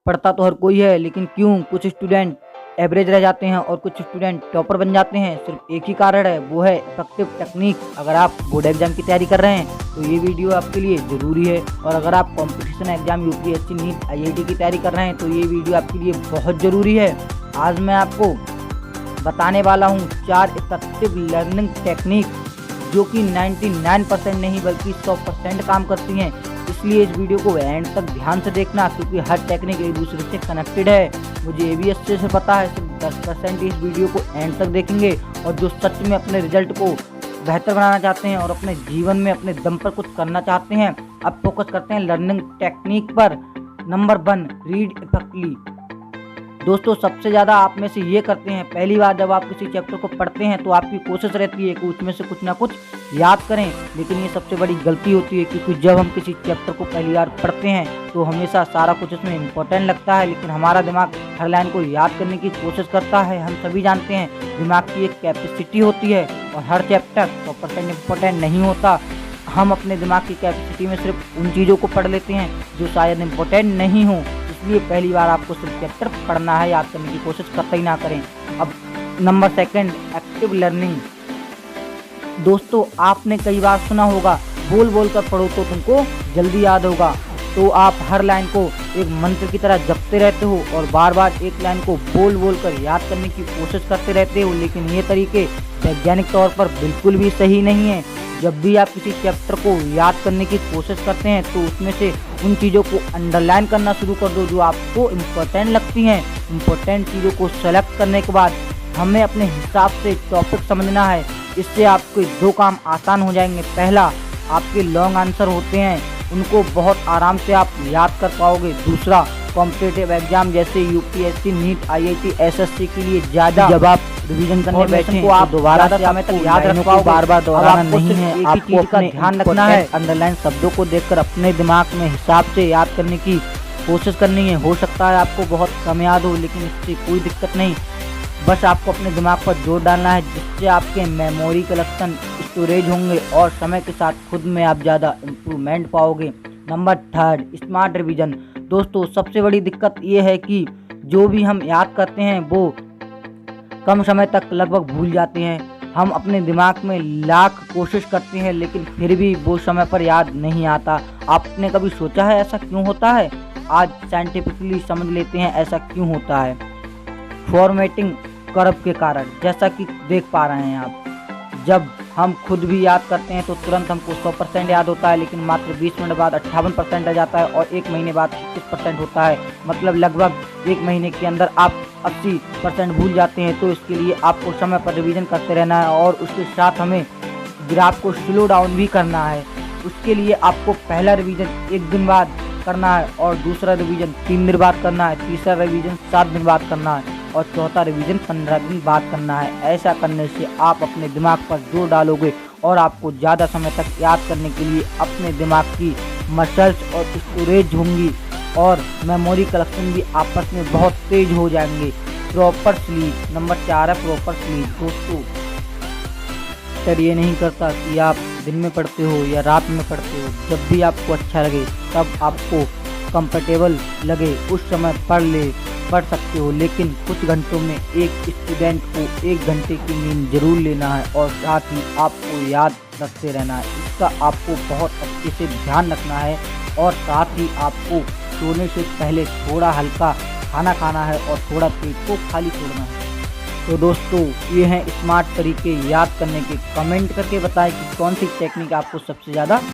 पढ़ता तो हर कोई है, लेकिन क्यों कुछ स्टूडेंट एवरेज रह जाते हैं और कुछ स्टूडेंट टॉपर बन जाते हैं। सिर्फ एक ही कारण है, वो है इफेक्टिव टेक्निक। अगर आप बोर्ड एग्जाम की तैयारी कर रहे हैं तो ये वीडियो आपके लिए ज़रूरी है, और अगर आप competition exam UPSC NEET IIT की तैयारी कर रहे हैं तो ये वीडियो आपके लिए बहुत ज़रूरी है। आज मैं आपको बताने वाला हूँ 4 इफेक्टिव लर्निंग टेक्निक जो कि 99% नहीं बल्कि 100% काम करती हैं। इसलिए इस वीडियो को एंड तक ध्यान से देखना, क्योंकि हर टेक्निक एक दूसरे से कनेक्टेड है। मुझे ये भी अच्छे से पता है, सिर्फ 10% इस वीडियो को एंड तक देखेंगे और जो सच में अपने रिजल्ट को बेहतर बनाना चाहते हैं और अपने जीवन में अपने दम पर कुछ करना चाहते हैं। अब फोकस करते हैं लर्निंग टेक्निक पर। Number 1, read effectively. दोस्तों, सबसे ज़्यादा आप में से ये करते हैं, पहली बार जब आप किसी चैप्टर को पढ़ते हैं तो आपकी कोशिश रहती है कि उसमें से कुछ ना कुछ याद करें, लेकिन ये सबसे बड़ी गलती होती है, क्योंकि जब हम किसी चैप्टर को पहली बार पढ़ते हैं तो हमेशा सारा कुछ उसमें इम्पोर्टेंट लगता है, लेकिन हमारा दिमाग हर लाइन को याद करने की कोशिश करता है। हम सभी जानते हैं दिमाग की एक कैपेसिटी होती है और हर चैप्टर 100% इम्पोर्टेंट नहीं होता। हम अपने दिमाग की कैपेसिटी में सिर्फ उन चीज़ों को पढ़ लेते हैं जो शायद इम्पोर्टेंट नहीं हो। इसलिए पहली बार आपको सिर्फ चैप्टर पढ़ना है, याद करने की कोशिश करते ही ना करें। अब नंबर 2, एक्टिव लर्निंग। दोस्तों, आपने कई बार सुना होगा, बोल बोल कर पढ़ो तो तुमको जल्दी याद होगा। तो आप हर लाइन को एक मंत्र की तरह जपते रहते हो और बार बार एक लाइन को बोल बोल कर याद करने की कोशिश करते रहते हो, लेकिन ये तरीके वैज्ञानिक तौर पर बिल्कुल भी सही नहीं है। जब भी आप किसी चैप्टर को याद करने की कोशिश करते हैं तो उसमें से उन चीज़ों को अंडरलाइन करना शुरू कर दो जो आपको इम्पोर्टेंट लगती हैं। इम्पोर्टेंट चीज़ों को सेलेक्ट करने के बाद हमें अपने हिसाब से टॉपिक समझना है। इससे आपके 2 काम आसान हो जाएंगे। पहला, आपके लॉन्ग आंसर होते हैं उनको बहुत आराम से आप याद कर पाओगे। दूसरा, कॉम्पिटिटिव एग्जाम जैसे यूपीएससी नीट आईआईटी एसएससी के लिए ज़्यादा जब आप रिवीजन करने बैठे तो आप दोबारा समय तक याद रख पाओगे, बार बार दोहराना नहीं है। आपको का ध्यान रखना है, अंडरलाइन शब्दों को देखकर अपने दिमाग में हिसाब से याद करने की कोशिश करनी है। हो सकता है आपको बहुत कम याद हो, लेकिन इससे कोई दिक्कत नहीं, बस आपको अपने दिमाग पर जोर डालना है, जिससे आपके मेमोरी कलेक्शन स्टोरेज होंगे और समय के साथ खुद में आप ज़्यादा इम्प्रूवमेंट पाओगे। Number 3, smart revision. दोस्तों, सबसे बड़ी दिक्कत ये है कि जो भी हम याद करते हैं वो कम समय तक लगभग भूल जाते हैं। हम अपने दिमाग में लाख कोशिश करते हैं, लेकिन फिर भी वो समय पर याद नहीं आता। आपने कभी सोचा है ऐसा क्यों होता है? आज साइंटिफिकली समझ लेते हैं ऐसा क्यों होता है। फॉर्मेटिंग कर्व के कारण, जैसा कि देख पा रहे हैं आप, जब हम खुद भी याद करते हैं तो तुरंत हमको 100% याद होता है, लेकिन मात्र 20 मिनट बाद 58% रह जाता है और 1 महीने बाद 25% होता है। मतलब लगभग 1 महीने के अंदर आप 80% भूल जाते हैं। तो इसके लिए आपको समय पर रिवीजन करते रहना है और उसके साथ हमें ग्राफ को स्लो डाउन भी करना है। उसके लिए आपको पहला रिवीजन 1 दिन बाद करना है और दूसरा रिवीजन 3 दिन बाद करना है, तीसरा रिवीजन 7 दिन बाद करना है और चौथा रिवीजन 15 दिन बाद करना है। ऐसा करने से आप अपने दिमाग पर जोर डालोगे और आपको ज़्यादा समय तक याद करने के लिए अपने दिमाग की मसल्स और स्टोरेज होंगी और मेमोरी कलेक्शन भी आपस में बहुत तेज हो जाएंगे। Proper sleep. नंबर 4 है प्रॉपर स्लीप। दोस्तों, सर ये नहीं करता कि आप दिन में पढ़ते हो या रात में पढ़ते हो, जब भी आपको अच्छा लगे, तब आपको कंफर्टेबल लगे उस समय पढ़ सकते हो, लेकिन कुछ घंटों में एक स्टूडेंट को 1 घंटे की नींद जरूर लेना है और साथ ही आपको याद रखते रहना है। इसका आपको बहुत अच्छे से ध्यान रखना है और साथ ही आपको सोने से पहले थोड़ा हल्का खाना खाना है और थोड़ा पेट को खाली छोड़ना है। तो दोस्तों, ये हैं स्मार्ट तरीके याद करने के। कमेंट करके बताएं कि कौन सी टेक्निक आपको सबसे ज़्यादा